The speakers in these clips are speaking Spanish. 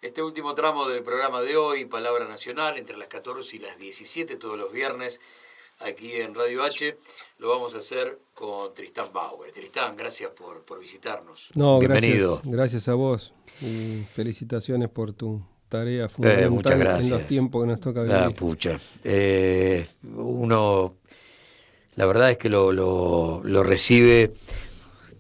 Este último tramo del programa de hoy, Palabra Nacional, entre las 14 y las 17, todos los viernes, aquí en Radio H, lo vamos a hacer con Tristán Bauer. Tristán, gracias por visitarnos. No, bienvenido. Gracias a vos y felicitaciones por tu tarea fundamental muchas gracias. En los tiempos que nos toca vivir. Pucha. Uno, la verdad es que lo recibe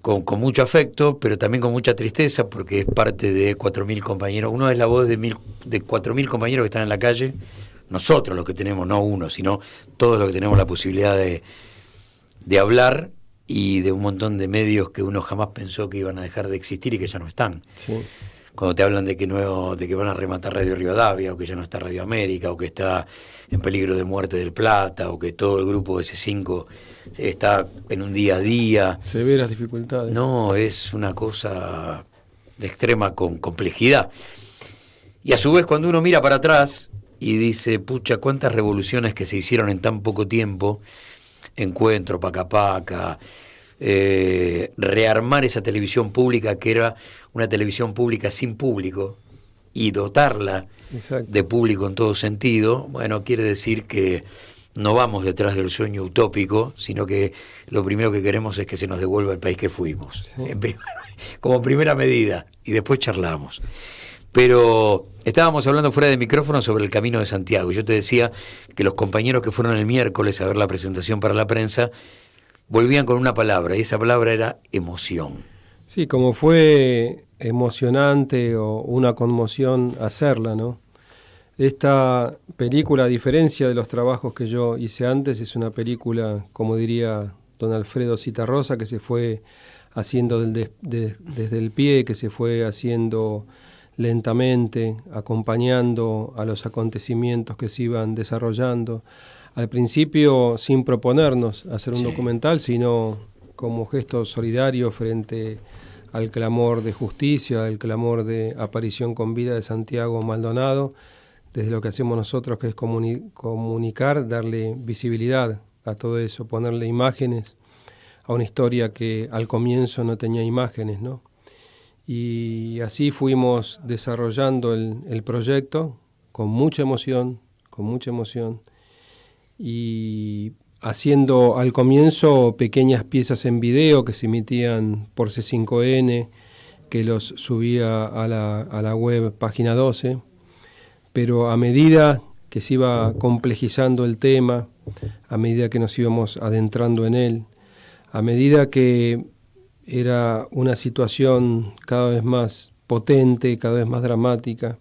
con mucho afecto, pero también con mucha tristeza, porque es parte de 4.000 compañeros. Uno es la voz de 4.000 compañeros que están en la calle, nosotros los que tenemos, no uno, sino todos los que tenemos la posibilidad de hablar, y de un montón de medios que uno jamás pensó que iban a dejar de existir y que ya no están. Sí. Cuando te hablan de que van a rematar Radio Rivadavia, o que ya no está Radio América, o que está en peligro de muerte del Plata, o que todo el grupo S5 está en un día a día. Severas dificultades. No, es una cosa de extrema complejidad. Y a su vez, cuando uno mira para atrás y dice, pucha, cuántas revoluciones que se hicieron en tan poco tiempo, Encuentro, Pacapaca, rearmar esa televisión pública que era una televisión pública sin público y dotarla Exacto. de público en todo sentido, bueno, quiere decir que no vamos detrás del sueño utópico, sino que lo primero que queremos es que se nos devuelva el país que fuimos, sí. Como primera medida, y después charlamos. Pero estábamos hablando fuera de micrófono sobre el Camino de Santiago. Yo te decía que los compañeros que fueron el miércoles a ver la presentación para la prensa volvían con una palabra, y esa palabra era emoción. Sí, como fue emocionante o una conmoción hacerla, ¿no? Esta película, a diferencia de los trabajos que yo hice antes, es una película, como diría don Alfredo Citarrosa, que se fue haciendo desde el pie, que se fue haciendo lentamente, acompañando a los acontecimientos que se iban desarrollando. Al principio sin proponernos hacer un documental, sino como gesto solidario frente al clamor de justicia, al clamor de aparición con vida de Santiago Maldonado, desde lo que hacemos nosotros, que es comunicar, darle visibilidad a todo eso, ponerle imágenes a una historia que al comienzo no tenía imágenes, ¿no? Y así fuimos desarrollando el proyecto con mucha emoción, y haciendo al comienzo pequeñas piezas en video que se emitían por C5N, que los subía a la web Página 12, pero a medida que se iba complejizando el tema, a medida que nos íbamos adentrando en él, a medida que era una situación cada vez más potente, cada vez más dramática,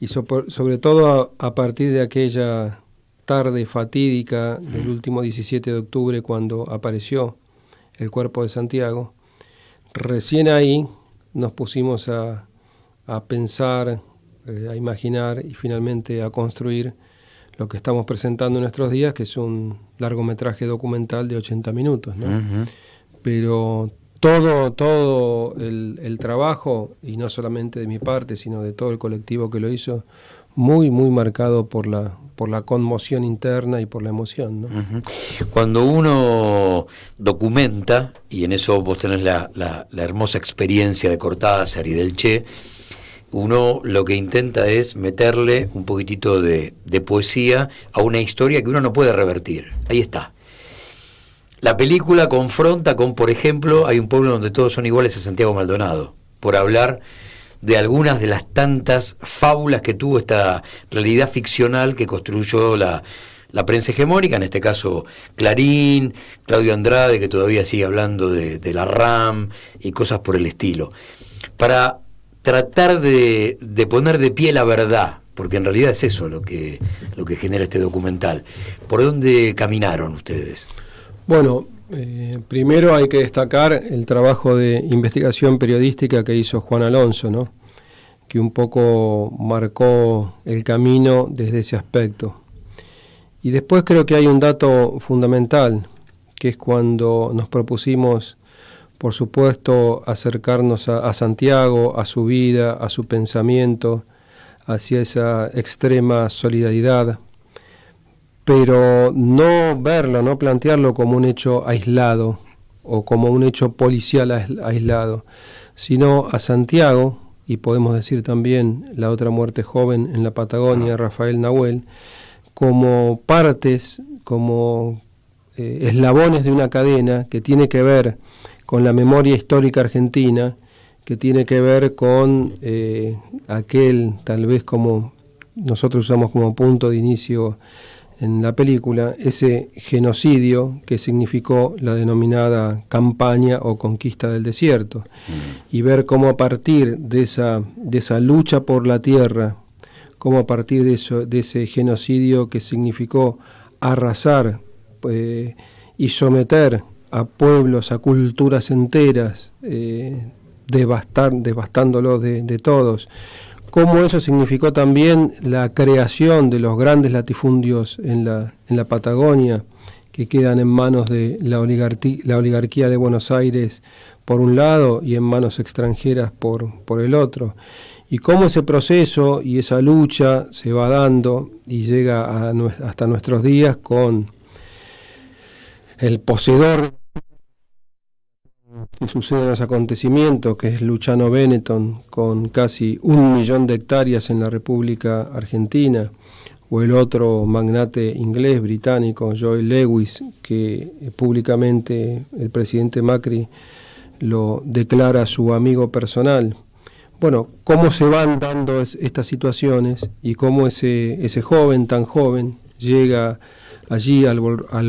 y sobre todo a partir de aquella tarde fatídica del último 17 de octubre, cuando apareció el cuerpo de Santiago, recién ahí nos pusimos a pensar, a imaginar y finalmente a construir lo que estamos presentando en nuestros días, que es un largometraje documental de 80 minutos, ¿no? Uh-huh. Pero todo el trabajo, y no solamente de mi parte, sino de todo el colectivo que lo hizo, muy marcado por la conmoción interna y por la emoción, ¿no? Uh-huh. Cuando uno documenta, y en eso vos tenés la hermosa experiencia de Cortázar y del Che, uno lo que intenta es meterle un poquitito de poesía a una historia que uno no puede revertir. Ahí está. La película confronta con, por ejemplo, hay un pueblo donde todos son iguales a Santiago Maldonado, por hablar de algunas de las tantas fábulas que tuvo esta realidad ficcional que construyó la prensa hegemónica, en este caso Clarín, Claudio Andrade, que todavía sigue hablando de la RAM y cosas por el estilo, para tratar de poner de pie la verdad, porque en realidad es eso lo que genera este documental. ¿Por dónde caminaron ustedes? Bueno, primero hay que destacar el trabajo de investigación periodística que hizo Juan Alonso, ¿no? Que un poco marcó el camino desde ese aspecto. Y después creo que hay un dato fundamental, que es cuando nos propusimos, por supuesto, acercarnos a Santiago, a su vida, a su pensamiento, hacia esa extrema solidaridad, pero no verlo, no plantearlo como un hecho aislado o como un hecho policial aislado, sino a Santiago y podemos decir también La otra muerte joven en la Patagonia, Rafael Nahuel, como partes, como eslabones de una cadena que tiene que ver con la memoria histórica argentina, que tiene que ver con aquel, tal vez como nosotros usamos como punto de inicio en la película, ese genocidio que significó la denominada campaña o conquista del desierto, y ver cómo a partir de esa lucha por la tierra, cómo a partir de ese genocidio que significó arrasar y someter a pueblos, a culturas enteras, devastándolos de todos, cómo eso significó también la creación de los grandes latifundios en la Patagonia, que quedan en manos de la oligarquía de Buenos Aires por un lado y en manos extranjeras por el otro, y cómo ese proceso y esa lucha se va dando y llega hasta nuestros días con el poseedor que sucede en los acontecimientos, que es Luciano Benetton, con casi 1 millón de hectáreas en la República Argentina, o el otro magnate inglés, británico, Joel Lewis, que públicamente el presidente Macri lo declara su amigo personal. Bueno, cómo se van dando estas situaciones y cómo ese joven, tan joven, llega allí al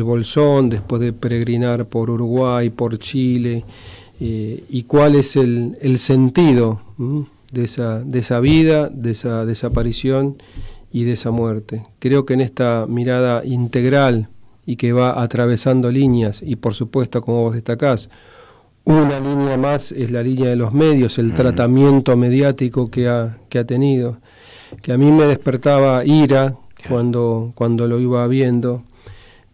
Bolsón, después de peregrinar por Uruguay, por Chile, y cuál es el sentido de esa vida, de esa desaparición y de esa muerte. Creo que en esta mirada integral y que va atravesando líneas, y por supuesto, como vos destacás, una línea más es la línea de los medios, el tratamiento mediático que ha tenido, que a mí me despertaba ira cuando lo iba viendo,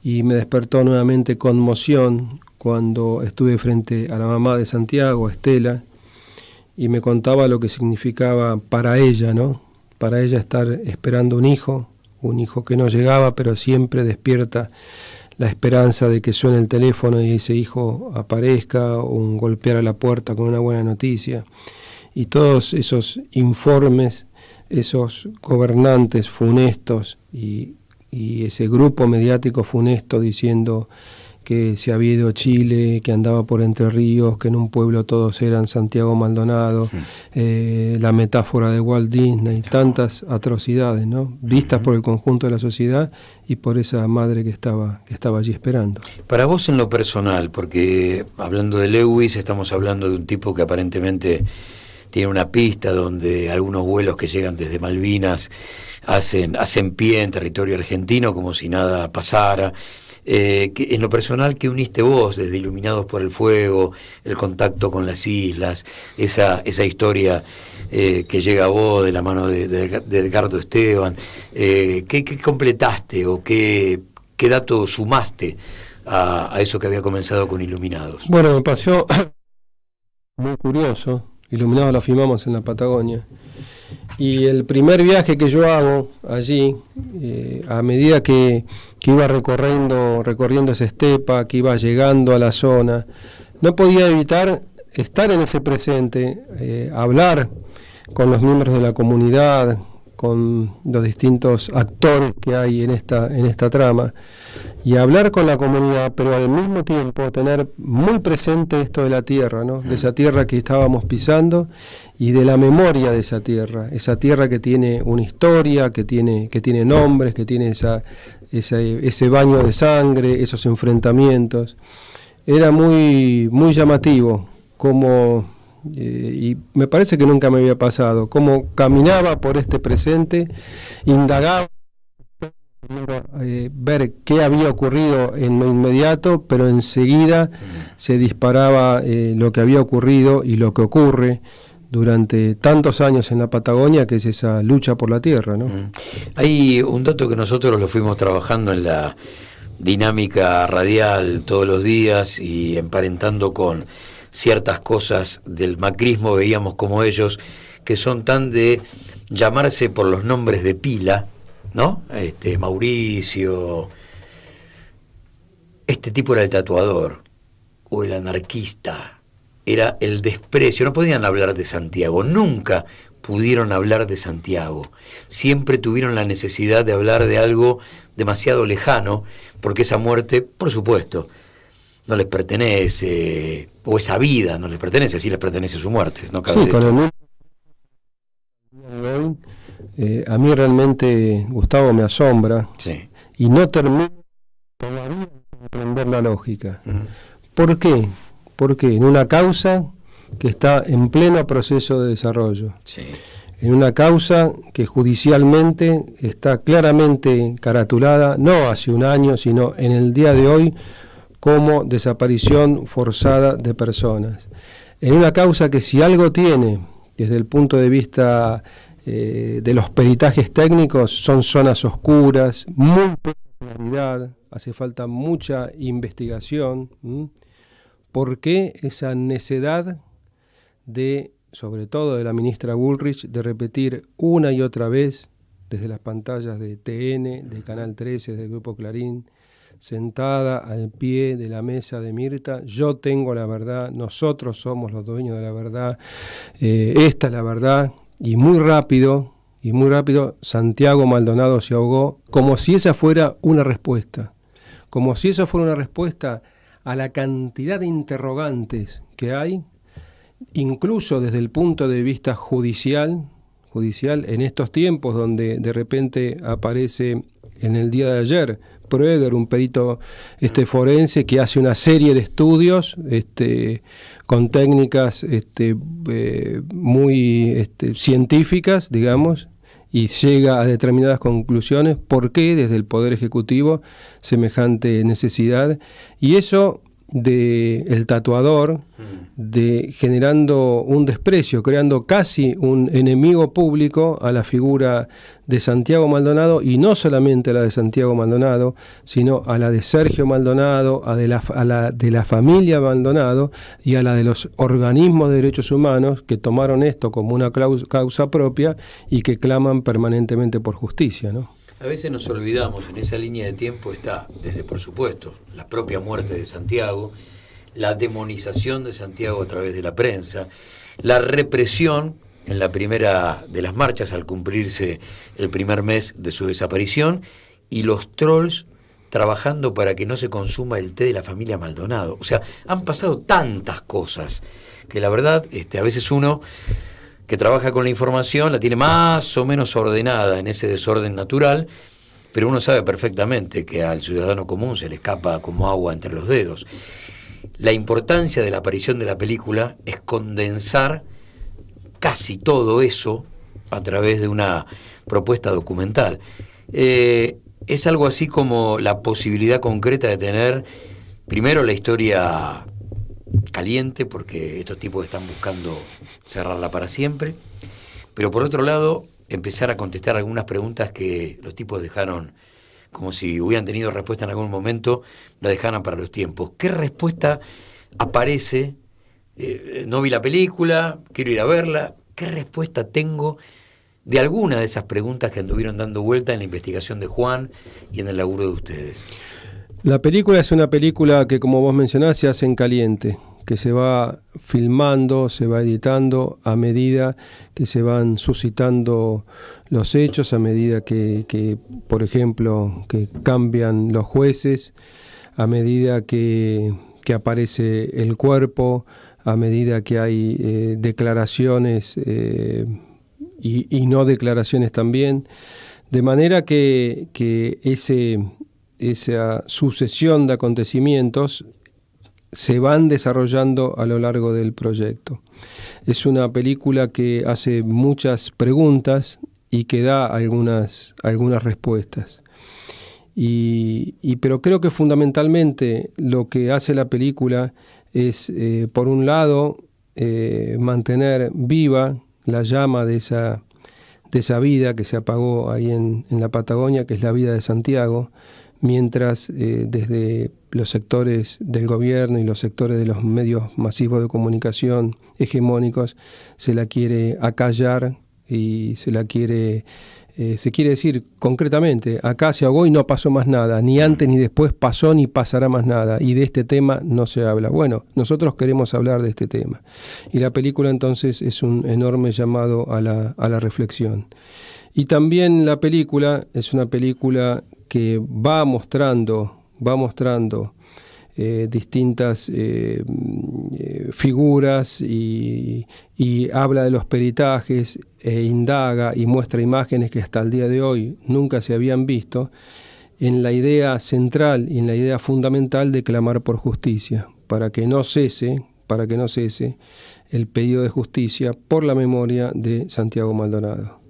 y me despertó nuevamente conmoción cuando estuve frente a la mamá de Santiago, Estela, y me contaba lo que significaba para ella, ¿no? Para ella estar esperando un hijo que no llegaba, pero siempre despierta la esperanza de que suene el teléfono y ese hijo aparezca, o un golpear a la puerta con una buena noticia. Y todos esos informes, esos gobernantes funestos y ese grupo mediático funesto diciendo que se había ido a Chile, que andaba por Entre Ríos, que en un pueblo todos eran Santiago Maldonado, la metáfora de Walt Disney, tantas atrocidades, ¿no? Vistas por el conjunto de la sociedad y por esa madre que estaba allí esperando. Para vos en lo personal, porque hablando de Lewis estamos hablando de un tipo que aparentemente tiene una pista donde algunos vuelos que llegan desde Malvinas hacen pie en territorio argentino como si nada pasara. En lo personal, ¿qué uniste vos desde Iluminados por el Fuego, el contacto con las islas, esa historia que llega a vos de la mano de Edgardo Esteban? ¿Qué completaste o qué dato sumaste a eso que había comenzado con Iluminados? Bueno, me pareció muy curioso. Iluminados lo filmamos en la Patagonia. Y el primer viaje que yo hago allí, a medida que iba recorriendo esa estepa, que iba llegando a la zona, no podía evitar estar en ese presente, hablar con los miembros de la comunidad, con los distintos actores que hay en esta trama, y hablar con la comunidad, pero al mismo tiempo tener muy presente esto de la tierra, ¿no? De esa tierra que estábamos pisando y de la memoria de esa tierra que tiene una historia, que tiene nombres, que tiene ese baño de sangre, esos enfrentamientos. Era muy, muy llamativo como... y me parece que nunca me había pasado, cómo caminaba por este presente, indagaba, ver qué había ocurrido en lo inmediato, pero enseguida se disparaba lo que había ocurrido y lo que ocurre durante tantos años en la Patagonia, que es esa lucha por la tierra, ¿no? Hay un dato que nosotros lo fuimos trabajando en la dinámica radial todos los días y emparentando con ciertas cosas del macrismo, veíamos como ellos, que son tan de llamarse por los nombres de pila, ¿no? Mauricio, este tipo era el tatuador, o el anarquista, era el desprecio. No podían hablar de Santiago, nunca pudieron hablar de Santiago. Siempre tuvieron la necesidad de hablar de algo demasiado lejano, porque esa muerte, por supuesto, no les pertenece, o esa vida no les pertenece, sí les pertenece su muerte. No cabe sí, con el a mí realmente, Gustavo, me asombra, sí. Y no termino todavía de comprender la lógica. Uh-huh. ¿Por qué? Porque en una causa que está en pleno proceso de desarrollo, Sí. en una causa que judicialmente está claramente caratulada, no hace un año, sino en el día de hoy, como desaparición forzada de personas. En una causa que si algo tiene, desde el punto de vista de los peritajes técnicos, son zonas oscuras, muy poca claridad, hace falta mucha investigación. ¿Por qué esa necedad de, sobre todo de la ministra Bullrich, de repetir una y otra vez desde las pantallas de TN, de Canal 13, del Grupo Clarín, sentada al pie de la mesa de Mirta: yo tengo la verdad, nosotros somos los dueños de la verdad, esta es la verdad? Y muy rápido, Santiago Maldonado se ahogó, como si esa fuera una respuesta, como si eso fuera una respuesta a la cantidad de interrogantes que hay, incluso desde el punto de vista judicial, en estos tiempos donde de repente aparece en el día de ayer Proeger, un perito forense que hace una serie de estudios con técnicas muy científicas, digamos, y llega a determinadas conclusiones. ¿Por qué desde el Poder Ejecutivo semejante necesidad? Y eso del tatuador, generando un desprecio, creando casi un enemigo público a la figura de Santiago Maldonado, y no solamente a la de Santiago Maldonado, sino a la de Sergio Maldonado, a la de la familia Maldonado y a la de los organismos de derechos humanos que tomaron esto como una causa propia y que claman permanentemente por justicia, ¿no? A veces nos olvidamos, en esa línea de tiempo está, desde por supuesto, la propia muerte de Santiago, la demonización de Santiago a través de la prensa, la represión en la primera de las marchas al cumplirse el primer mes de su desaparición, y los trolls trabajando para que no se consuma el té de la familia Maldonado. O sea, han pasado tantas cosas que la verdad, a veces uno que trabaja con la información la tiene más o menos ordenada en ese desorden natural, pero uno sabe perfectamente que al ciudadano común se le escapa como agua entre los dedos. La importancia de la aparición de la película es condensar casi todo eso a través de una propuesta documental. Es algo así como la posibilidad concreta de tener primero la historia caliente, porque estos tipos están buscando cerrarla para siempre, pero por otro lado empezar a contestar algunas preguntas que los tipos dejaron como si hubieran tenido respuesta en algún momento, la dejaran para los tiempos. ¿Qué respuesta aparece? No vi la película, quiero ir a verla. ¿Qué respuesta tengo de alguna de esas preguntas que anduvieron dando vuelta en la investigación de Juan y en el laburo de ustedes? La película es una película que, como vos mencionás, se hace en caliente, que se va filmando, se va editando a medida que se van suscitando los hechos, a medida que por ejemplo, que cambian los jueces, a medida que aparece el cuerpo, a medida que hay declaraciones y no declaraciones también, de manera que esa sucesión de acontecimientos se van desarrollando a lo largo del proyecto. Es una película que hace muchas preguntas y que da algunas respuestas. Pero creo que fundamentalmente lo que hace la película es, por un lado, mantener viva la llama de esa vida que se apagó ahí en la Patagonia, que es la vida de Santiago, mientras desde los sectores del gobierno y los sectores de los medios masivos de comunicación hegemónicos se la quiere acallar y se la quiere Se quiere decir concretamente, acá se ahogó y no pasó más nada, ni antes ni después pasó ni pasará más nada, y de este tema no se habla. Bueno, nosotros queremos hablar de este tema. Y la película entonces es un enorme llamado a la reflexión. Y también la película es una película que va mostrando distintas figuras y habla de los peritajes e indaga y muestra imágenes que hasta el día de hoy nunca se habían visto, en la idea central y en la idea fundamental de clamar por justicia, para que no cese el pedido de justicia por la memoria de Santiago Maldonado.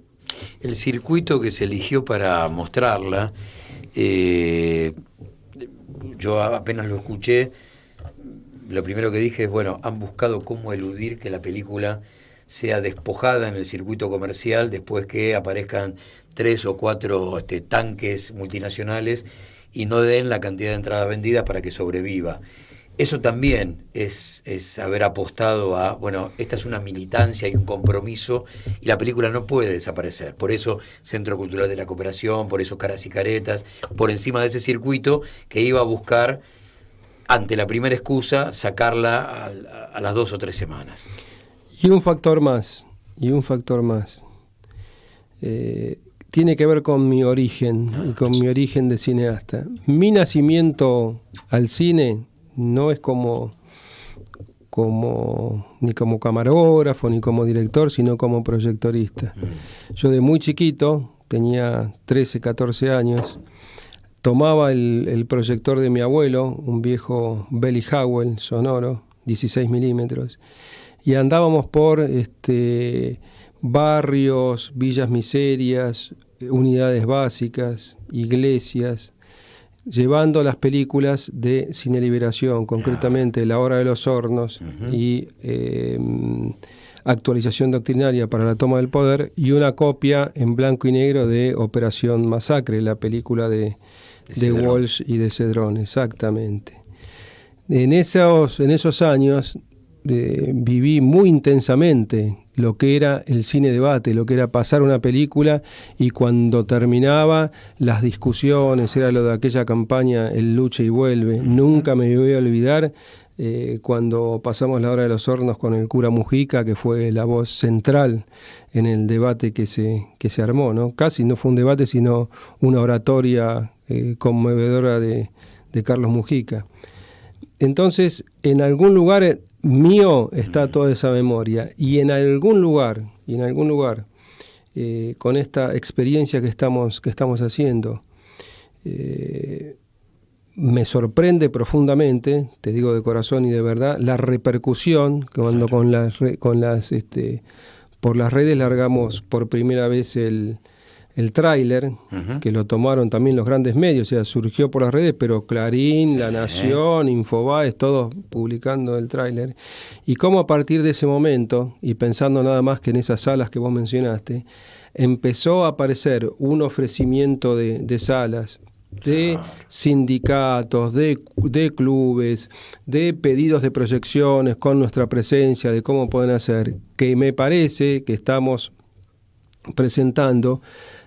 El circuito que se eligió para mostrarla, yo apenas lo escuché, lo primero que dije es, bueno, han buscado cómo eludir que la película sea despojada en el circuito comercial después que aparezcan 3 o 4 tanques multinacionales y no den la cantidad de entradas vendidas para que sobreviva. Eso también es haber apostado a, bueno, esta es una militancia y un compromiso y la película no puede desaparecer. Por eso Centro Cultural de la Cooperación, por eso Caras y Caretas, por encima de ese circuito que iba a buscar, ante la primera excusa, sacarla a las 2 o 3 semanas. Y un factor más. Tiene que ver con mi origen y con mi origen de cineasta. Mi nacimiento al cine no es ni como camarógrafo ni como director, sino como proyectorista. Yo de muy chiquito, tenía 13, 14 años, tomaba el proyector de mi abuelo, un viejo Belly Howell sonoro, 16 milímetros, y andábamos por barrios, villas miserias, unidades básicas, iglesias, llevando las películas de Cine Liberación, concretamente La Hora de los Hornos y Actualización Doctrinaria para la Toma del Poder, y una copia en blanco y negro de Operación Masacre, la película de Walsh y de Cedrón, exactamente. En esos años viví muy intensamente lo que era el cine debate, lo que era pasar una película y cuando terminaba las discusiones, era lo de aquella campaña El Lucha y Vuelve. Nunca me voy a olvidar cuando pasamos La Hora de los Hornos con el cura Mujica, que fue la voz central en el debate que se armó, ¿no? Casi no fue un debate, sino una oratoria conmovedora de Carlos Mujica. Entonces, en algún lugar mío está toda esa memoria, y en algún lugar, con esta experiencia que estamos haciendo, me sorprende profundamente, te digo de corazón y de verdad, la repercusión que cuando por las redes largamos por primera vez el tráiler, que lo tomaron también los grandes medios, o sea, surgió por las redes, pero Clarín, La Nación, Infobaes, todos publicando el tráiler, y cómo a partir de ese momento, y pensando nada más que en esas salas que vos mencionaste, empezó a aparecer un ofrecimiento de salas, de sindicatos, de clubes, de pedidos de proyecciones con nuestra presencia, de cómo pueden hacer, que me parece que estamos presentando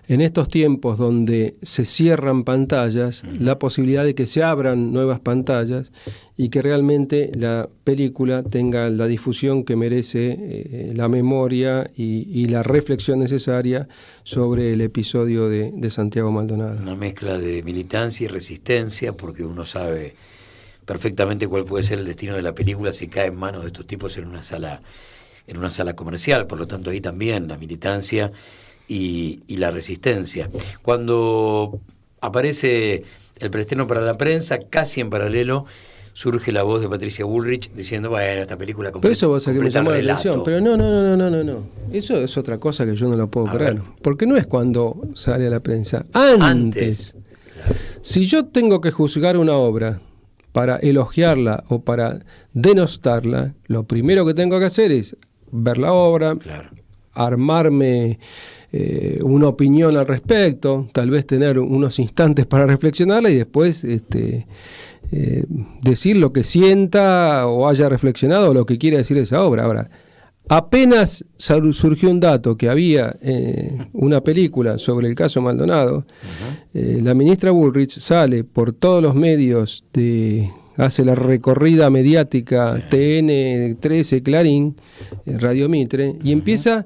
en estos tiempos donde se cierran pantallas, la posibilidad de que se abran nuevas pantallas y que realmente la película tenga la difusión que merece, la memoria y la reflexión necesaria sobre el episodio de Santiago Maldonado. Una mezcla de militancia y resistencia, porque uno sabe perfectamente cuál puede ser el destino de la película si cae en manos de estos tipos en una sala comercial. Por lo tanto, ahí también la militancia y la resistencia. Cuando aparece el preestreno para la prensa, casi en paralelo surge la voz de Patricia Bullrich diciendo, bueno, esta película completa. Pero eso va a ser que me llamó la atención. Pero no. Eso es otra cosa que yo no lo puedo creer. Porque no es cuando sale a la prensa. Antes. Claro. Si yo tengo que juzgar una obra para elogiarla o para denostarla, lo primero que tengo que hacer es ver la obra, armarme una opinión al respecto, tal vez tener unos instantes para reflexionarla y después decir lo que sienta o haya reflexionado o lo que quiera decir esa obra. Ahora, Apenas surgió un dato que había una película sobre el caso Maldonado, la ministra Bullrich sale por todos los medios, hace la recorrida mediática, TN 13, Clarín, Radio Mitre, y empieza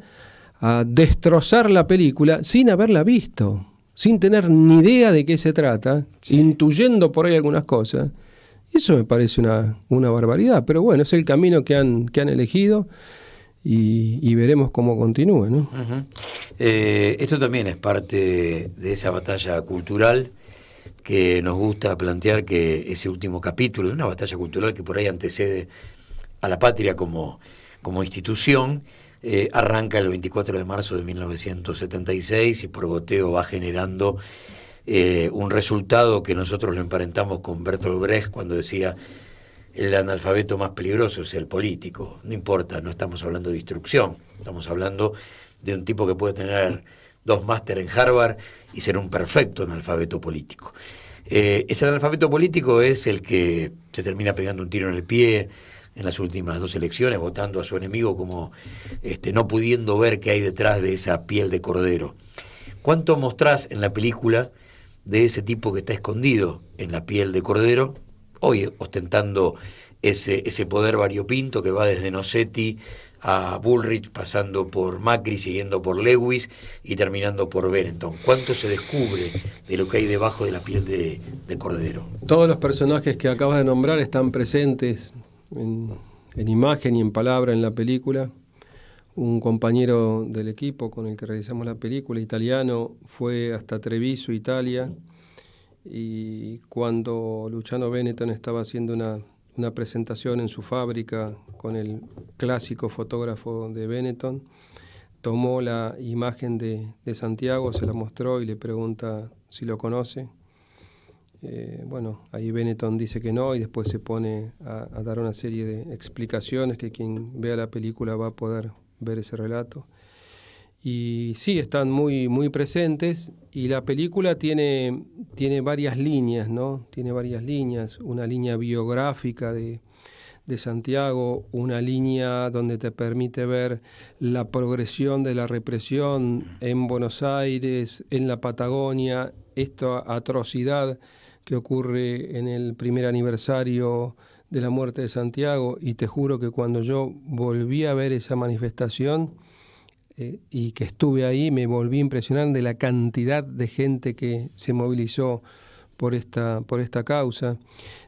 a destrozar la película sin haberla visto, sin tener ni idea de qué se trata, intuyendo por ahí algunas cosas. Eso me parece una barbaridad, pero bueno, es el camino que han elegido. Y veremos cómo continúa, ¿no? Esto también es parte de esa batalla cultural que nos gusta plantear, que ese último capítulo de una batalla cultural que por ahí antecede a la patria como institución, arranca el 24 de marzo de 1976 y por goteo va generando un resultado que nosotros lo emparentamos con Bertolt Brecht cuando decía: el analfabeto más peligroso es el político. No importa, no estamos hablando de instrucción, estamos hablando de un tipo que puede tener 2 máster en Harvard y ser un perfecto analfabeto político. Ese analfabeto político es el que se termina pegando un tiro en el pie en las últimas 2 elecciones, votando a su enemigo como no pudiendo ver qué hay detrás de esa piel de cordero. ¿Cuánto mostrás en la película de ese tipo que está escondido en la piel de cordero, hoy ostentando ese poder variopinto que va desde Nossetti a Bullrich, pasando por Macri, siguiendo por Lewis y terminando por Benetton? ¿Cuánto se descubre de lo que hay debajo de la piel de cordero? Todos los personajes que acabas de nombrar están presentes en imagen y en palabra en la película. Un compañero del equipo con el que realizamos la película, italiano, fue hasta Treviso, Italia, y cuando Luciano Benetton estaba haciendo una presentación en su fábrica con el clásico fotógrafo de Benetton, tomó la imagen de Santiago, se la mostró y le pregunta si lo conoce. Ahí Benetton dice que no, y después se pone a dar una serie de explicaciones que quien vea la película va a poder ver ese relato. Y sí, están muy, muy presentes, y la película tiene varias líneas, ¿no? Tiene varias líneas, una línea biográfica de Santiago, una línea donde te permite ver la progresión de la represión en Buenos Aires, en la Patagonia, esta atrocidad que ocurre en el primer aniversario de la muerte de Santiago, y te juro que cuando yo volví a ver esa manifestación, y que estuve ahí, me volví a impresionar de la cantidad de gente que se movilizó por esta causa.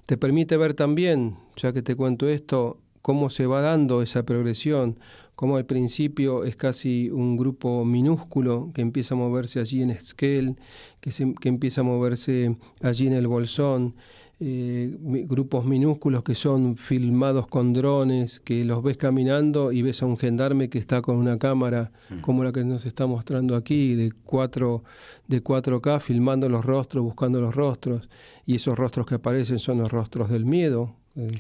Te permite ver también, ya que te cuento esto, cómo se va dando esa progresión, cómo al principio es casi un grupo minúsculo que empieza a moverse allí en Esquel, que empieza a moverse allí en el Bolsón, grupos minúsculos que son filmados con drones, que los ves caminando y ves a un gendarme que está con una cámara como la que nos está mostrando aquí, de 4K, filmando los rostros, buscando los rostros, y esos rostros que aparecen son los rostros del miedo,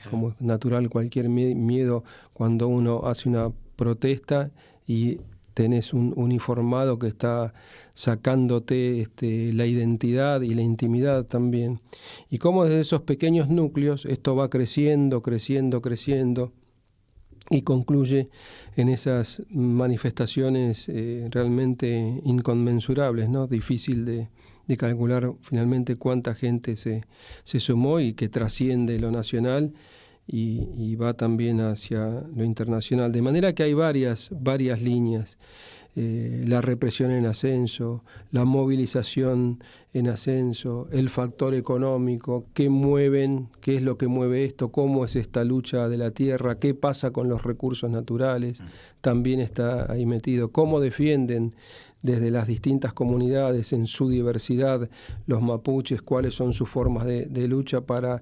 como es natural cualquier miedo cuando uno hace una protesta y tenés un uniformado que está sacándote la identidad y la intimidad también. Y cómo desde esos pequeños núcleos esto va creciendo, y concluye en esas manifestaciones realmente inconmensurables, ¿no? Difícil de calcular finalmente cuánta gente se sumó y que trasciende lo nacional y va también hacia lo internacional. De manera que hay varias líneas. La represión en ascenso, la movilización en ascenso, el factor económico, qué es lo que mueve esto, cómo es esta lucha de la tierra, qué pasa con los recursos naturales, también está ahí metido, cómo defienden desde las distintas comunidades en su diversidad los mapuches, cuáles son sus formas de lucha para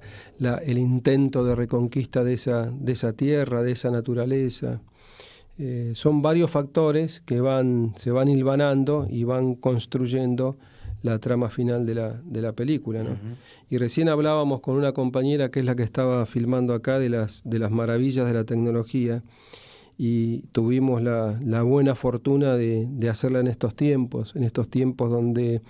el intento de reconquista de esa tierra, de esa naturaleza. Son varios factores que se van hilvanando y van construyendo la trama final de la película, ¿no? Uh-huh. Y recién hablábamos con una compañera que es la que estaba filmando acá de las maravillas de la tecnología, y tuvimos la buena fortuna de hacerla en estos tiempos donde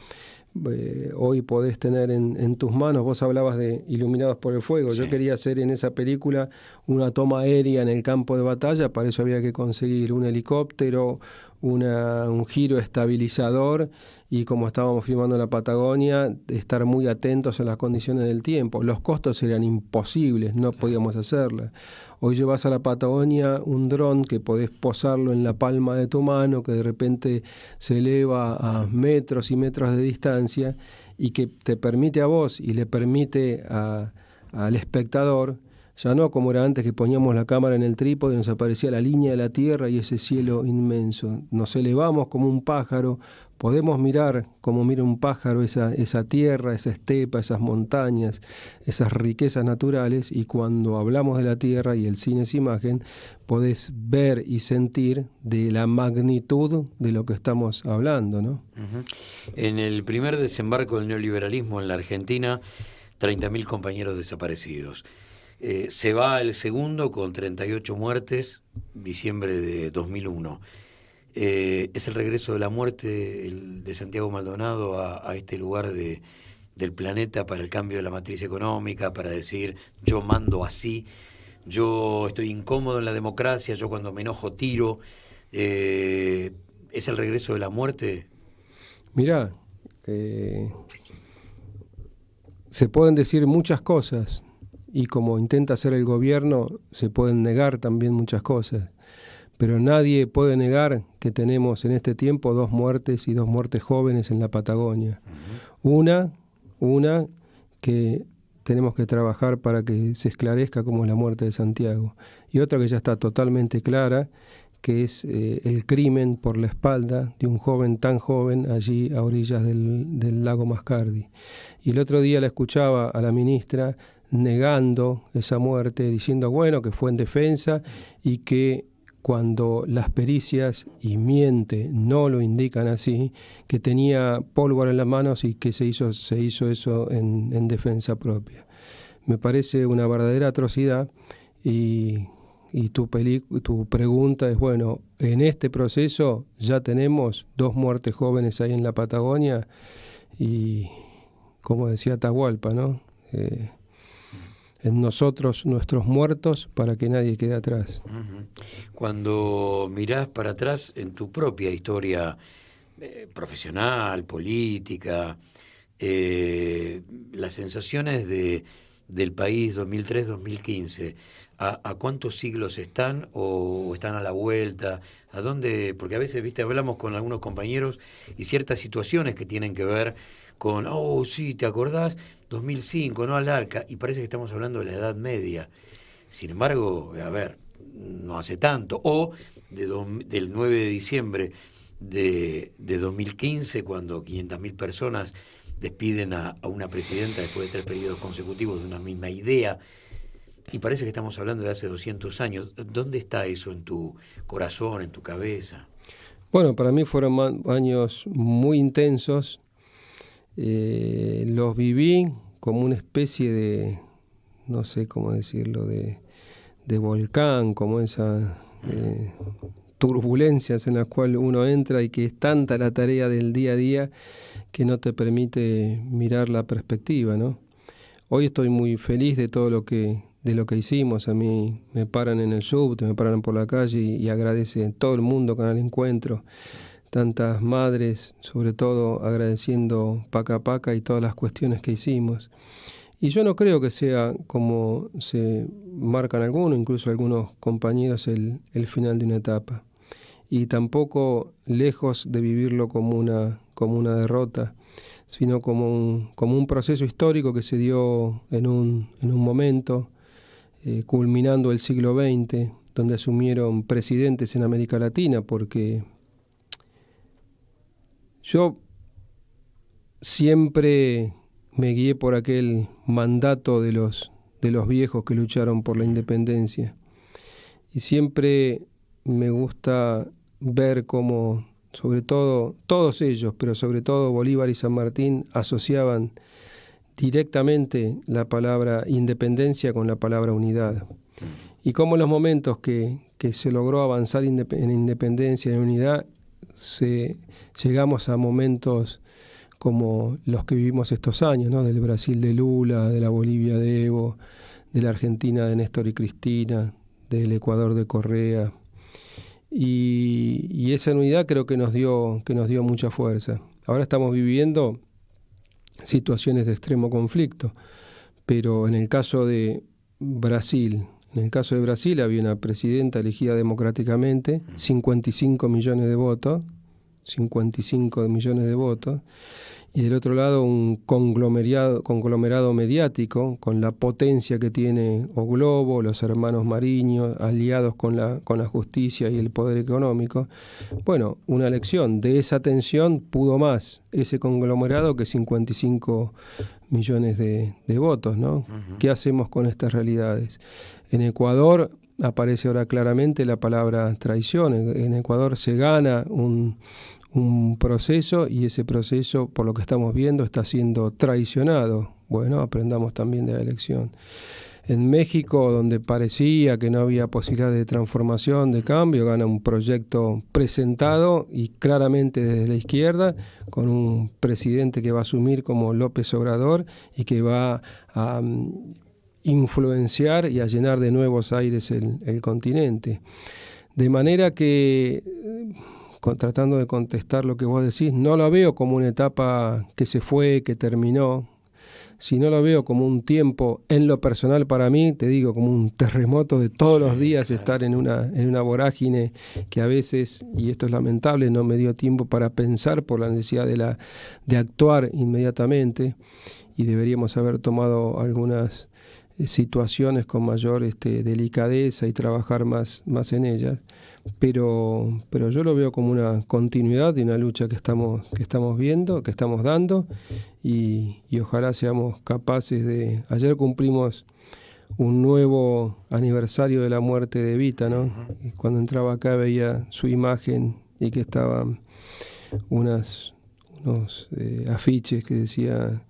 hoy podés tener en tus manos. Vos hablabas de Iluminados por el Fuego. Sí. Yo quería hacer en esa película una toma aérea en el campo de batalla. Para eso había que conseguir un helicóptero, un giro estabilizador, y como estábamos filmando en la Patagonia, estar muy atentos a las condiciones del tiempo. Los costos eran imposibles, no podíamos hacerla. Hoy llevas a la Patagonia un dron que podés posarlo en la palma de tu mano, que de repente se eleva a metros y metros de distancia, y que te permite a vos y le permite al espectador, ya no como era antes, que poníamos la cámara en el trípode y nos aparecía la línea de la tierra y ese cielo inmenso. Nos elevamos como un pájaro, podemos mirar como mira un pájaro esa tierra, esa estepa, esas montañas, esas riquezas naturales, y cuando hablamos de la tierra, y el cine es imagen, podés ver y sentir de la magnitud de lo que estamos hablando, ¿no? Uh-huh. En el primer desembarco del neoliberalismo en la Argentina, 30.000 compañeros desaparecidos. Se va el segundo con 38 muertes, diciembre de 2001. Es el regreso de la muerte de Santiago Maldonado a este lugar del planeta para el cambio de la matriz económica, para decir yo mando así, yo estoy incómodo en la democracia, yo cuando me enojo tiro. ¿Es el regreso de la muerte? Mirá, se pueden decir muchas cosas, y como intenta hacer el gobierno, se pueden negar también muchas cosas. Pero nadie puede negar que tenemos en este tiempo 2 muertes, y 2 muertes jóvenes en la Patagonia. Uh-huh. Una que tenemos que trabajar para que se esclarezca, como es la muerte de Santiago. Y otra que ya está totalmente clara, que es el crimen por la espalda de un joven tan joven allí a orillas del lago Mascardi. Y el otro día la escuchaba a la ministra negando esa muerte, diciendo bueno, que fue en defensa, y que cuando las pericias, y miente, no lo indican así, que tenía pólvora en las manos y que se hizo eso en defensa propia. Me parece una verdadera atrocidad, y tu pregunta es, bueno, en este proceso ya tenemos 2 muertes jóvenes ahí en la Patagonia, y como decía Atahualpa, ¿no? En nosotros, nuestros muertos, para que nadie quede atrás. Uh-huh. Cuando mirás para atrás en tu propia historia profesional, política, las sensaciones del país 2003-2015, ¿a cuántos siglos están o están a la vuelta? ¿A dónde? Porque a veces, viste, hablamos con algunos compañeros y ciertas situaciones que tienen que ver con, oh, sí, ¿te acordás? 2005, ¿no? Al Arca, y parece que estamos hablando de la Edad Media. Sin embargo, a ver, no hace tanto. O del 9 de diciembre de 2015, cuando 500.000 personas despiden a una presidenta después de 3 periodos consecutivos de una misma idea. Y parece que estamos hablando de hace 200 años. ¿Dónde está eso en tu corazón, en tu cabeza? Bueno, para mí fueron años muy intensos. Los viví como una especie de, no sé cómo decirlo, de volcán, como esas turbulencias en las cuales uno entra, y que es tanta la tarea del día a día que no te permite mirar la perspectiva, ¿no? Hoy estoy muy feliz de todo lo que hicimos. A mí me paran en el subte, me paran por la calle y agradece todo el mundo con el encuentro. Tantas madres, sobre todo agradeciendo Paca Paca y todas las cuestiones que hicimos. Y yo no creo que sea, como se marcan algunos, incluso algunos compañeros, el final de una etapa. Y tampoco lejos de vivirlo como una derrota, sino como un proceso histórico que se dio en un momento, culminando el siglo XX, donde asumieron presidentes en América Latina, porque yo siempre me guié por aquel mandato de los viejos que lucharon por la independencia. Y siempre me gusta ver cómo, sobre todo, todos ellos, pero sobre todo Bolívar y San Martín, asociaban directamente la palabra independencia con la palabra unidad. Y cómo en los momentos que se logró avanzar en independencia, en unidad, llegamos a momentos como los que vivimos estos años, ¿no? Del Brasil de Lula, de la Bolivia de Evo, de la Argentina de Néstor y Cristina, del Ecuador de Correa. Y esa unidad creo que nos dio mucha fuerza. Ahora estamos viviendo situaciones de extremo conflicto, pero en el caso de Brasil había una presidenta elegida democráticamente, 55 millones de votos, y del otro lado un conglomerado mediático con la potencia que tiene O Globo, los hermanos Mariño, aliados con la justicia y el poder económico. Bueno, una elección de esa tensión pudo más ese conglomerado que 55 millones de votos, ¿no? Uh-huh. ¿Qué hacemos con estas realidades? En Ecuador aparece ahora claramente la palabra traición. En Ecuador se gana un proceso y ese proceso, por lo que estamos viendo, está siendo traicionado. Bueno, aprendamos también de la elección. En México, donde parecía que no había posibilidad de transformación, de cambio, gana un proyecto presentado y claramente desde la izquierda, con un presidente que va a asumir como López Obrador y que va a influenciar y a llenar de nuevos aires el continente. De manera que, tratando de contestar lo que vos decís, no lo veo como una etapa que se fue, que terminó, sino lo veo como un tiempo, en lo personal para mí, te digo, como un terremoto de todos los días estar en una vorágine que a veces, y esto es lamentable, no me dio tiempo para pensar por la necesidad de actuar inmediatamente, y deberíamos haber tomado algunas situaciones con mayor delicadeza y trabajar más en ellas, pero yo lo veo como una continuidad de una lucha que estamos viendo, que estamos dando, y ojalá seamos capaces de... Ayer cumplimos un nuevo aniversario de la muerte de Evita, ¿no? Y cuando entraba acá veía su imagen y que estaban unos afiches que decía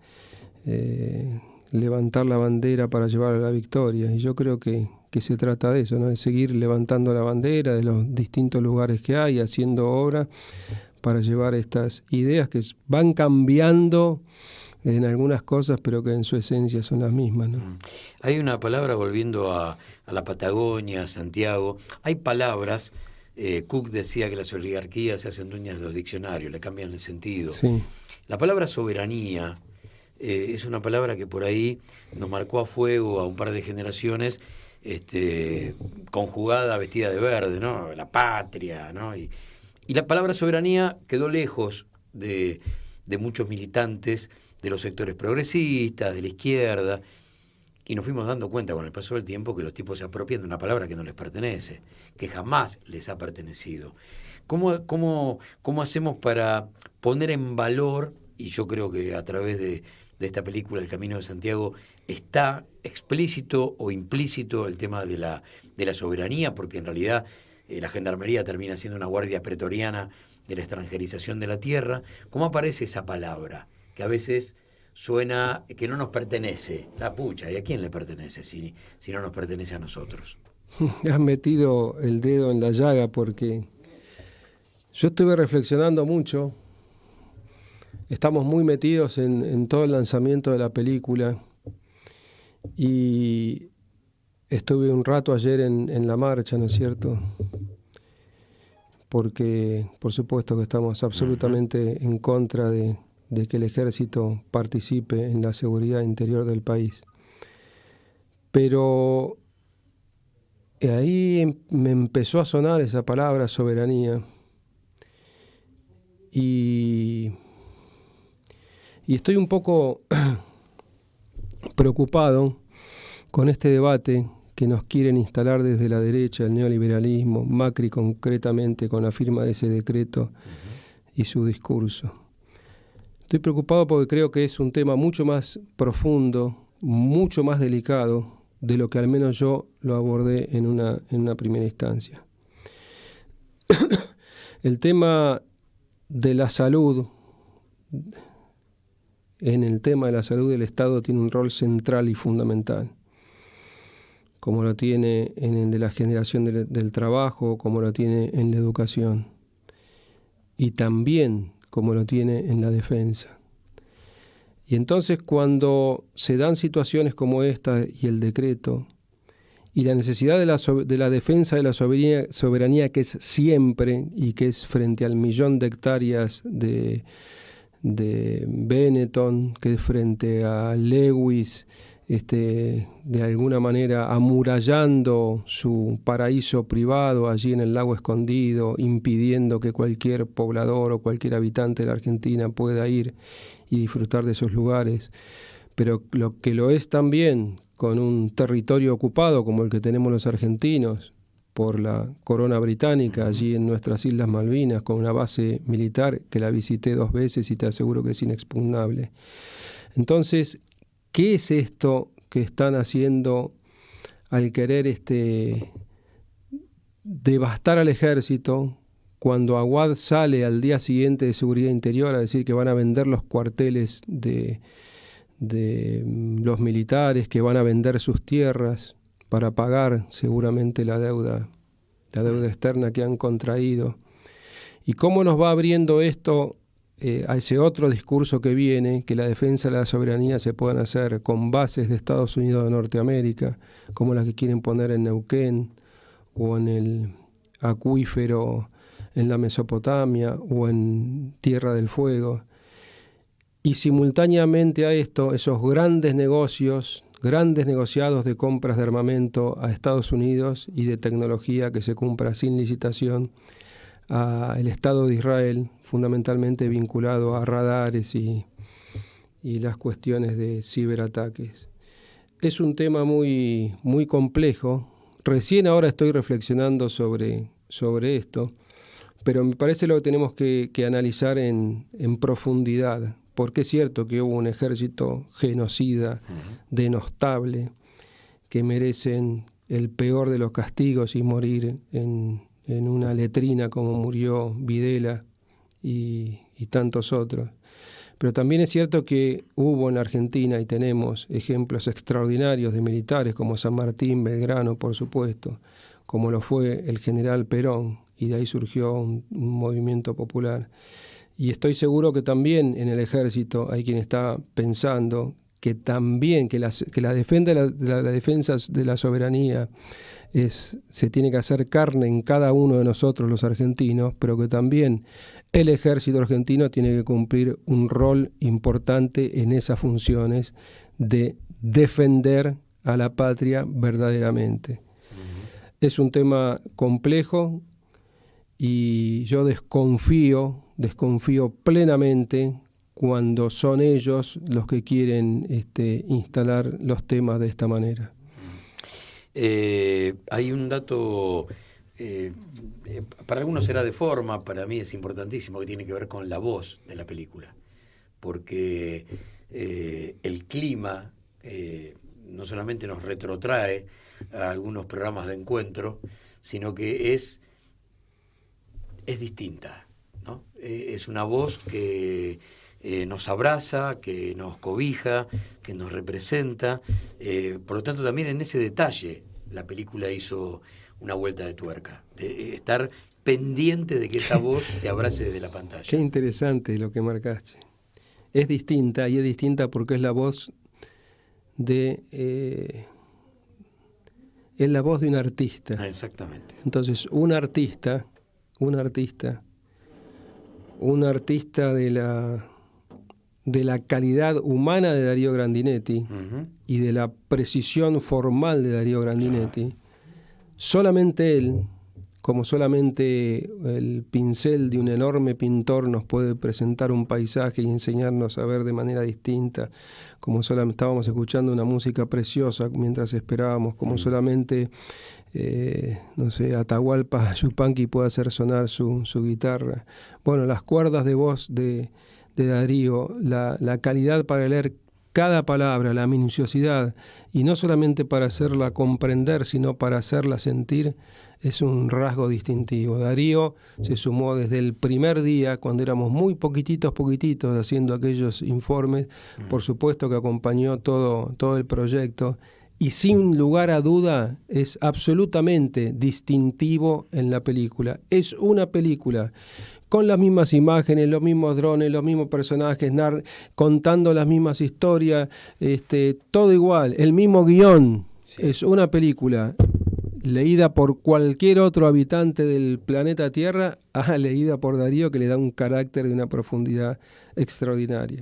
levantar la bandera para llevar a la victoria, y yo creo que se trata de eso, ¿no? De seguir levantando la bandera de los distintos lugares que hay, haciendo obra para llevar estas ideas que van cambiando en algunas cosas, pero que en su esencia son las mismas, ¿no? Hay una palabra, volviendo a la Patagonia, a Santiago, hay palabras, Cook decía que las oligarquías se hacen dueñas de los diccionarios, le cambian el sentido. Sí. La palabra soberanía es una palabra que por ahí nos marcó a fuego a un par de generaciones, conjugada, vestida de verde, ¿no? La patria, ¿no? Y la palabra soberanía quedó lejos de muchos militantes de los sectores progresistas, de la izquierda, y nos fuimos dando cuenta con el paso del tiempo que los tipos se apropian de una palabra que no les pertenece, que jamás les ha pertenecido. ¿Cómo hacemos para poner en valor, y yo creo que a través de esta película El Camino de Santiago está explícito o implícito el tema de la soberanía, porque en realidad la gendarmería termina siendo una guardia pretoriana de la extranjerización de la tierra? ¿Cómo aparece esa palabra que a veces suena que no nos pertenece? La pucha, ¿y a quién le pertenece si no nos pertenece a nosotros? Has metido el dedo en la llaga, porque yo estuve reflexionando mucho. Estamos muy metidos en todo el lanzamiento de la película, y estuve un rato ayer en la marcha, ¿no es cierto? Porque, por supuesto, que estamos absolutamente en contra de que el ejército participe en la seguridad interior del país. Pero ahí me empezó a sonar esa palabra soberanía, y estoy un poco preocupado con este debate que nos quieren instalar desde la derecha, el neoliberalismo, Macri concretamente con la firma de ese decreto y su discurso. Estoy preocupado porque creo que es un tema mucho más profundo, mucho más delicado de lo que al menos yo lo abordé en una primera instancia. El tema de la salud, en el tema de la salud del Estado tiene un rol central y fundamental, como lo tiene en el de la generación del trabajo, como lo tiene en la educación, y también como lo tiene en la defensa. Y entonces cuando se dan situaciones como esta y el decreto, y la necesidad de la defensa de la soberanía que es siempre y que es frente al 1.000.000 de hectáreas de Benetton, que es frente a Lewis, de alguna manera amurallando su paraíso privado allí en el lago escondido, impidiendo que cualquier poblador o cualquier habitante de la Argentina pueda ir y disfrutar de esos lugares. Pero lo que lo es también con un territorio ocupado como el que tenemos los argentinos por la corona británica allí en nuestras Islas Malvinas, con una base militar que la visité 2 veces y te aseguro que es inexpugnable. Entonces, ¿qué es esto que están haciendo al querer devastar al ejército, cuando Aguad sale al día siguiente de Seguridad Interior a decir que van a vender los cuarteles de los militares, que van a vender sus tierras para pagar seguramente la deuda externa que han contraído? ¿Y cómo nos va abriendo esto a ese otro discurso que viene, que la defensa de la soberanía se puedan hacer con bases de Estados Unidos de Norteamérica, como las que quieren poner en Neuquén o en el acuífero en la Mesopotamia o en Tierra del Fuego? Y simultáneamente a esto, esos grandes negociados de compras de armamento a Estados Unidos y de tecnología que se compra sin licitación al Estado de Israel, fundamentalmente vinculado a radares y las cuestiones de ciberataques. Es un tema muy, muy complejo. Recién ahora estoy reflexionando sobre esto, pero me parece lo que tenemos que analizar en profundidad. Porque es cierto que hubo un ejército genocida, denostable, que merecen el peor de los castigos y morir en una letrina como murió Videla y tantos otros. Pero también es cierto que hubo en la Argentina, y tenemos ejemplos extraordinarios de militares como San Martín, Belgrano, por supuesto, como lo fue el general Perón, y de ahí surgió un movimiento popular. Y estoy seguro que también en el ejército hay quien está pensando que también que la defensa de la soberanía se tiene que hacer carne en cada uno de nosotros los argentinos, pero que también el ejército argentino tiene que cumplir un rol importante en esas funciones de defender a la patria verdaderamente. Es un tema complejo y yo desconfío plenamente cuando son ellos los que quieren instalar los temas de esta manera. Hay un dato, para algunos será de forma, para mí es importantísimo, que tiene que ver con la voz de la película, porque el clima no solamente nos retrotrae a algunos programas de encuentro, sino que es distinta, ¿no? Es una voz que nos abraza, que nos cobija, que nos representa. Por lo tanto, también en ese detalle la película hizo una vuelta de tuerca, de estar pendiente de que esa voz te abrace desde la pantalla. Qué interesante lo que marcaste. Es distinta, y es distinta porque es la voz es la voz de un artista. Exactamente. Entonces, un artista de la calidad humana de Darío Grandinetti y de la precisión formal de Darío Grandinetti, solamente él, como solamente el pincel de un enorme pintor nos puede presentar un paisaje y enseñarnos a ver de manera distinta, como solamente estábamos escuchando una música preciosa mientras esperábamos, como solamente Atahualpa Yupanqui puede hacer sonar su guitarra. Bueno, las cuerdas de voz de Darío, la calidad para leer cada palabra, la minuciosidad, y no solamente para hacerla comprender, sino para hacerla sentir, es un rasgo distintivo. Darío se sumó desde el primer día, cuando éramos muy poquititos haciendo aquellos informes, por supuesto que acompañó todo el proyecto, y sin lugar a duda es absolutamente distintivo en la película. Es una película con las mismas imágenes, los mismos drones, los mismos personajes, contando las mismas historias, todo igual, el mismo guión. Sí. Es una película leída por cualquier otro habitante del planeta Tierra, leída por Darío, que le da un carácter de una profundidad extraordinaria.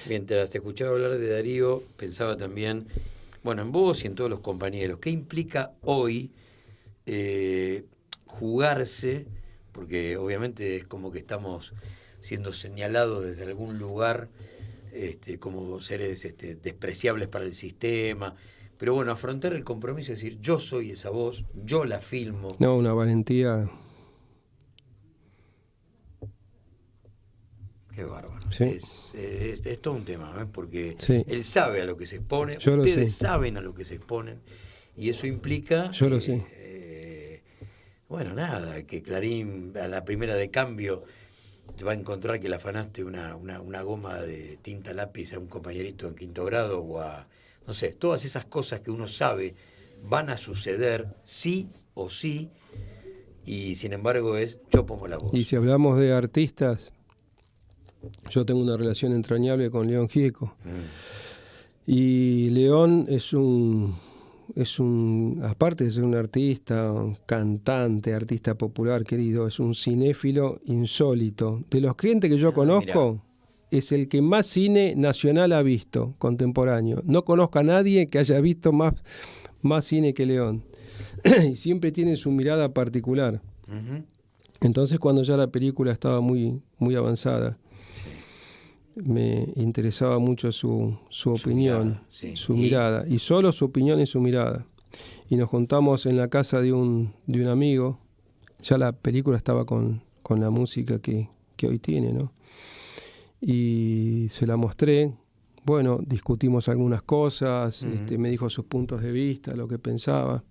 Mientras te escuchaba hablar de Darío, pensaba también, bueno, en vos y en todos los compañeros, ¿qué implica hoy jugarse? Porque obviamente es como que estamos siendo señalados desde algún lugar como seres despreciables para el sistema. Pero bueno, afrontar el compromiso, es decir, yo soy esa voz, yo la filmo. No, una valentía. Qué bárbaro. Sí. Es todo un tema, ¿eh? Porque sí. Él sabe a lo que se expone, yo ustedes saben a lo que se exponen, y eso implica... Yo lo sé. Bueno, nada, que Clarín a la primera de cambio te va a encontrar que le afanaste una goma de tinta lápiz a un compañerito en 5º grado o a... No sé, todas esas cosas que uno sabe van a suceder sí o sí, y sin embargo yo pongo la voz. Y si hablamos de artistas, yo tengo una relación entrañable con León Gieco. Y León es un, aparte de ser un artista, un cantante, artista popular querido, es un cinéfilo insólito. De los clientes que yo conozco... Mirá. Es el que más cine nacional ha visto, contemporáneo. No conozco a nadie que haya visto más cine que León. Y siempre tiene su mirada particular. Uh-huh. Entonces, cuando ya la película estaba muy, muy avanzada, sí. Me interesaba mucho su opinión, mirada, sí. Su mirada. Y solo su opinión y su mirada. Y nos juntamos en la casa de un amigo. Ya la película estaba con la música que hoy tiene, ¿no? Y se la mostré, bueno, discutimos algunas cosas, me dijo sus puntos de vista, lo que pensaba,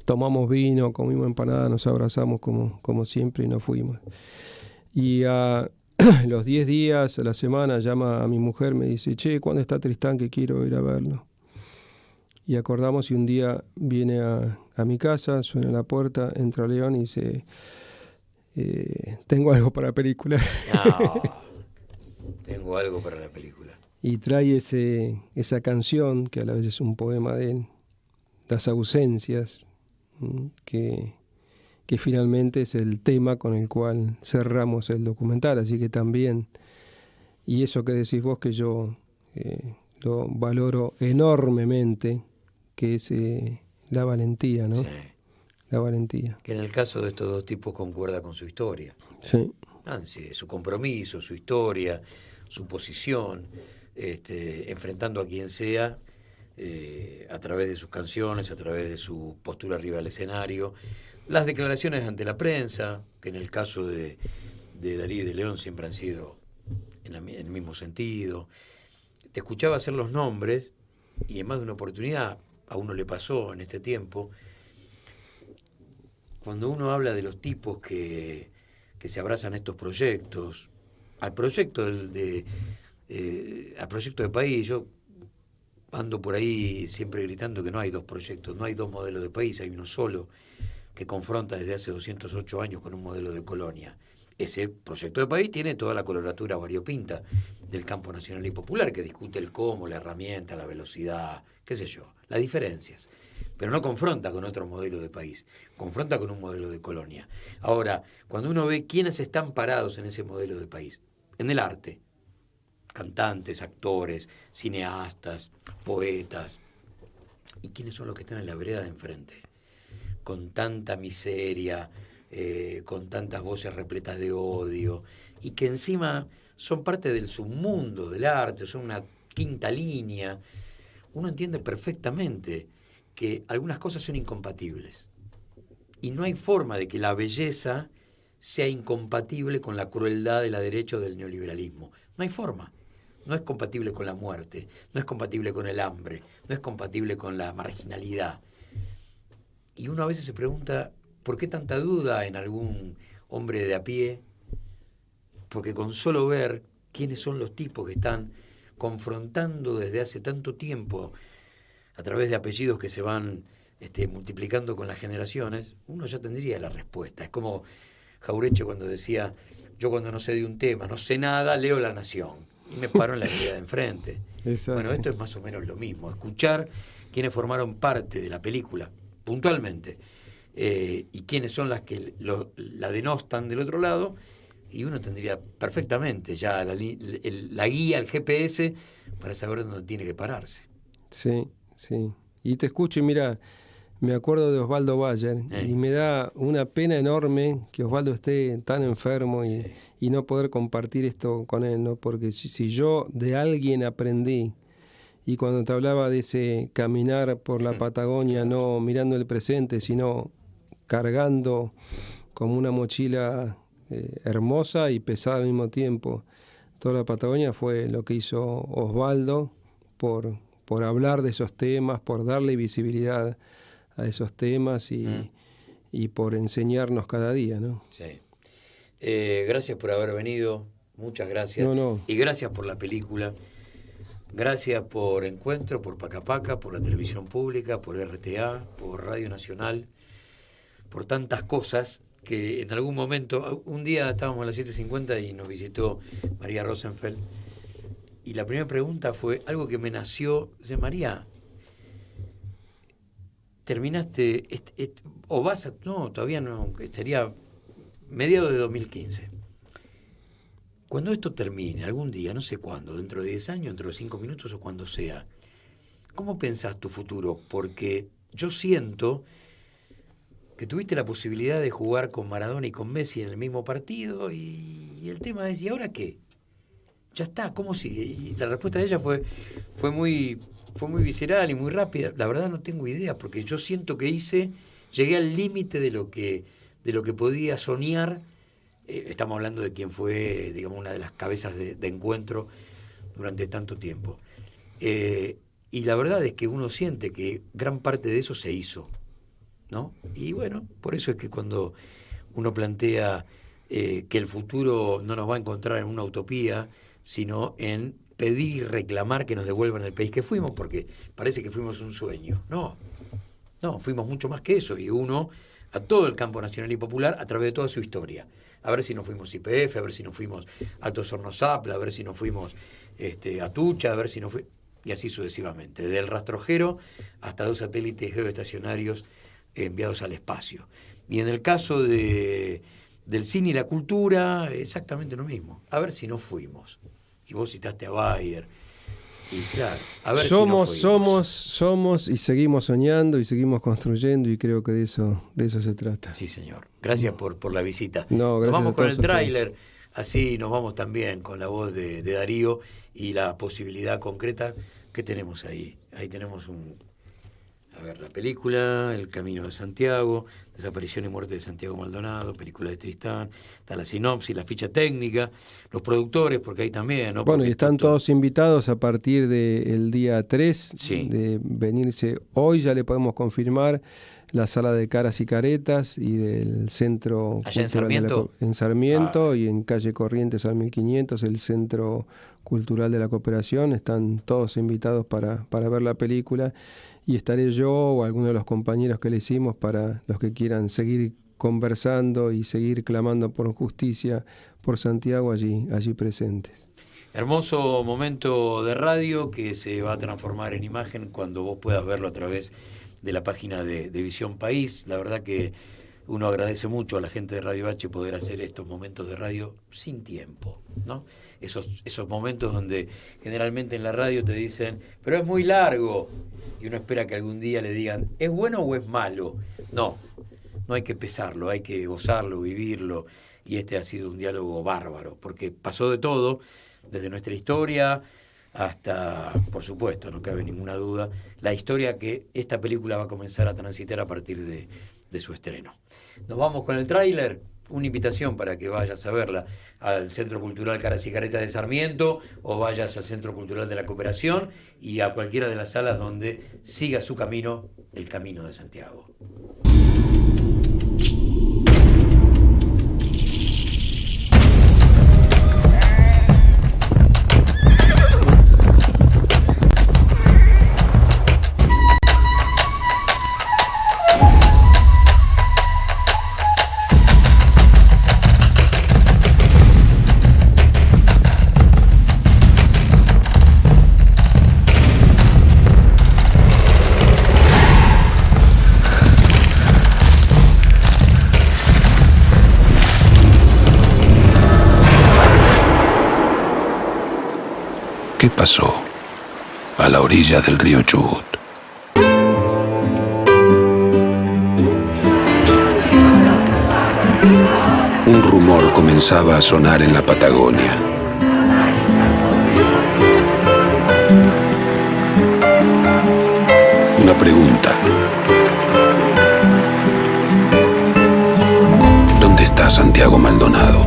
tomamos vino, comimos empanada, nos abrazamos como siempre y nos fuimos. Y a los 10 días, a la semana, llama a mi mujer, me dice, che, ¿cuándo está Tristán que quiero ir a verlo? Y acordamos y un día viene a mi casa, suena la puerta, entra León y dice, tengo algo para la película. No. Tengo algo para la película. Y trae esa canción, que a la vez es un poema de él, Las ausencias, que finalmente es el tema con el cual cerramos el documental. Así que también, y eso que decís vos que yo lo valoro enormemente, que es la valentía, ¿no? Sí. La valentía. Que en el caso de estos dos tipos concuerda con su historia. Sí. Su compromiso, su historia, su posición, enfrentando a quien sea, a través de sus canciones, a través de su postura arriba del escenario, las declaraciones ante la prensa, que en el caso de Darío y de León siempre han sido en el mismo sentido. Te escuchaba hacer los nombres, y en más de una oportunidad, a uno le pasó en este tiempo, cuando uno habla de los tipos que se abrazan a estos proyectos, al proyecto al proyecto de país. Yo ando por ahí siempre gritando que no hay dos proyectos, no hay dos modelos de país, hay uno solo que confronta desde hace 208 años con un modelo de colonia. Ese proyecto de país tiene toda la coloratura variopinta del campo nacional y popular, que discute el cómo, la herramienta, la velocidad, qué sé yo, las diferencias. Pero no confronta con otro modelo de país, confronta con un modelo de colonia. Ahora, cuando uno ve quiénes están parados en ese modelo de país, en el arte, cantantes, actores, cineastas, poetas, y quiénes son los que están en la vereda de enfrente, con tanta miseria, con tantas voces repletas de odio, y que encima son parte del submundo del arte, son una quinta línea, uno entiende perfectamente que algunas cosas son incompatibles. Y no hay forma de que la belleza sea incompatible con la crueldad de la derecha o del neoliberalismo. No hay forma. No es compatible con la muerte, no es compatible con el hambre, no es compatible con la marginalidad. Y uno a veces se pregunta, ¿por qué tanta duda en algún hombre de a pie? Porque con solo ver quiénes son los tipos que están confrontando desde hace tanto tiempo, a través de apellidos que se van multiplicando con las generaciones, uno ya tendría la respuesta. Es como Jauretche cuando decía, yo cuando no sé de un tema, no sé nada, leo La Nación y me paro en la idea de enfrente. Exacto. Bueno, esto es más o menos lo mismo, escuchar quiénes formaron parte de la película, puntualmente, y quiénes son las que la denostan del otro lado, y uno tendría perfectamente ya la guía, el GPS, para saber dónde tiene que pararse. Sí, sí. Y te escucho y mira, me acuerdo de Osvaldo Bayer y me da una pena enorme que Osvaldo esté tan enfermo y no poder compartir esto con él, ¿no? Porque si yo de alguien aprendí, y cuando te hablaba de ese caminar por la Patagonia, no mirando el presente, sino cargando como una mochila hermosa y pesada al mismo tiempo, toda la Patagonia, fue lo que hizo Osvaldo por hablar de esos temas, por darle visibilidad a esos temas y por enseñarnos cada día, ¿no? Sí. Gracias por haber venido, muchas gracias. No. Y gracias por la película. Gracias por Encuentro, por Paca Paca, por la televisión pública, por RTA, por Radio Nacional, por tantas cosas que en algún momento, un día estábamos a las 7:50 y nos visitó María Rosenfeld, y la primera pregunta fue algo que me nació, dice, María, terminaste, o vas a, no, todavía no, sería mediados de 2015. Cuando esto termine, algún día, no sé cuándo, dentro de 10 años, dentro de 5 minutos o cuando sea, ¿cómo pensás tu futuro? Porque yo siento que tuviste la posibilidad de jugar con Maradona y con Messi en el mismo partido y el tema es, ¿y ahora qué? Ya está, ¿cómo sigue? Y la respuesta de ella fue muy visceral y muy rápida. La verdad no tengo idea, porque yo siento que llegué al límite de lo que podía soñar. Estamos hablando de quien fue, digamos, una de las cabezas de Encuentro durante tanto tiempo. Y la verdad es que uno siente que gran parte de eso se hizo, ¿no? Y bueno, por eso es que cuando uno plantea que el futuro no nos va a encontrar en una utopía, sino en pedir y reclamar que nos devuelvan el país que fuimos, porque parece que fuimos un sueño. No, fuimos mucho más que eso, y uno a todo el campo nacional y popular a través de toda su historia. A ver si nos fuimos YPF, a ver si nos fuimos Alto Hornos Zapla, a ver si nos fuimos Atucha, a ver si nos fuimos... Y así sucesivamente, desde el rastrojero hasta 2 satélites geoestacionarios enviados al espacio. Y en el caso del cine y la cultura, exactamente lo mismo. A ver si no fuimos. Y vos citaste a Bayer. Y claro, a ver somos y seguimos soñando y seguimos construyendo, y creo que de eso se trata. Sí, señor. Gracias por la visita. No, gracias. Nos vamos con el ustedes. tráiler, así nos vamos también con la voz de Darío y la posibilidad concreta que tenemos ahí. Ahí tenemos la película, El Camino de Santiago, Desaparición y Muerte de Santiago Maldonado, película de Tristán, está la sinopsis, la ficha técnica, los productores, porque ahí también, ¿no? Bueno, porque y están todos invitados a partir del día 3 de venirse. Hoy ya le podemos confirmar la sala de Caras y Caretas y del Centro ¿allá en Sarmiento? En Sarmiento y en calle Corrientes al 1500, el Centro Cultural de la Cooperación. Están todos invitados para ver la película, y estaré yo o alguno de los compañeros que le hicimos para los que quieran seguir conversando y seguir clamando por justicia por Santiago allí presentes. Hermoso momento de radio que se va a transformar en imagen cuando vos puedas verlo a través de la página de Visión País. La verdad que uno agradece mucho a la gente de Radio H poder hacer estos momentos de radio sin tiempo, ¿no? Esos momentos donde generalmente en la radio te dicen, pero es muy largo, y uno espera que algún día le digan, ¿es bueno o es malo? No hay que pesarlo, hay que gozarlo, vivirlo, y este ha sido un diálogo bárbaro, porque pasó de todo, desde nuestra historia hasta, por supuesto, no cabe ninguna duda, la historia que esta película va a comenzar a transitar a partir de su estreno. Nos vamos con el tráiler, una invitación para que vayas a verla al Centro Cultural Caras y Caretas de Sarmiento, o vayas al Centro Cultural de la Cooperación y a cualquiera de las salas donde siga su camino, el Camino de Santiago. ¿Qué pasó a la orilla del río Chubut? Un rumor comenzaba a sonar en la Patagonia. Una pregunta. ¿Dónde está Santiago Maldonado?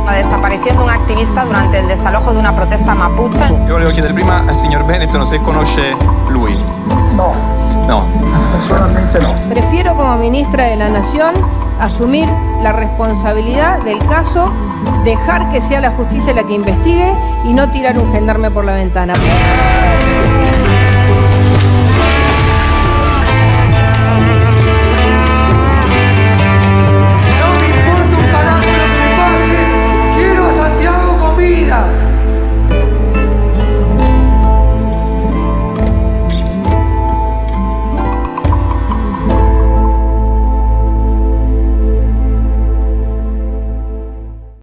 La desaparición de un activista durante el desalojo de una protesta mapuche. Io volevo chiedere prima al signor Benetton se conosce lui. No. No. Personalmente no. Prefiero como ministra de la Nación asumir la responsabilidad del caso, dejar que sea la justicia la que investigue y no tirar un gendarme por la ventana.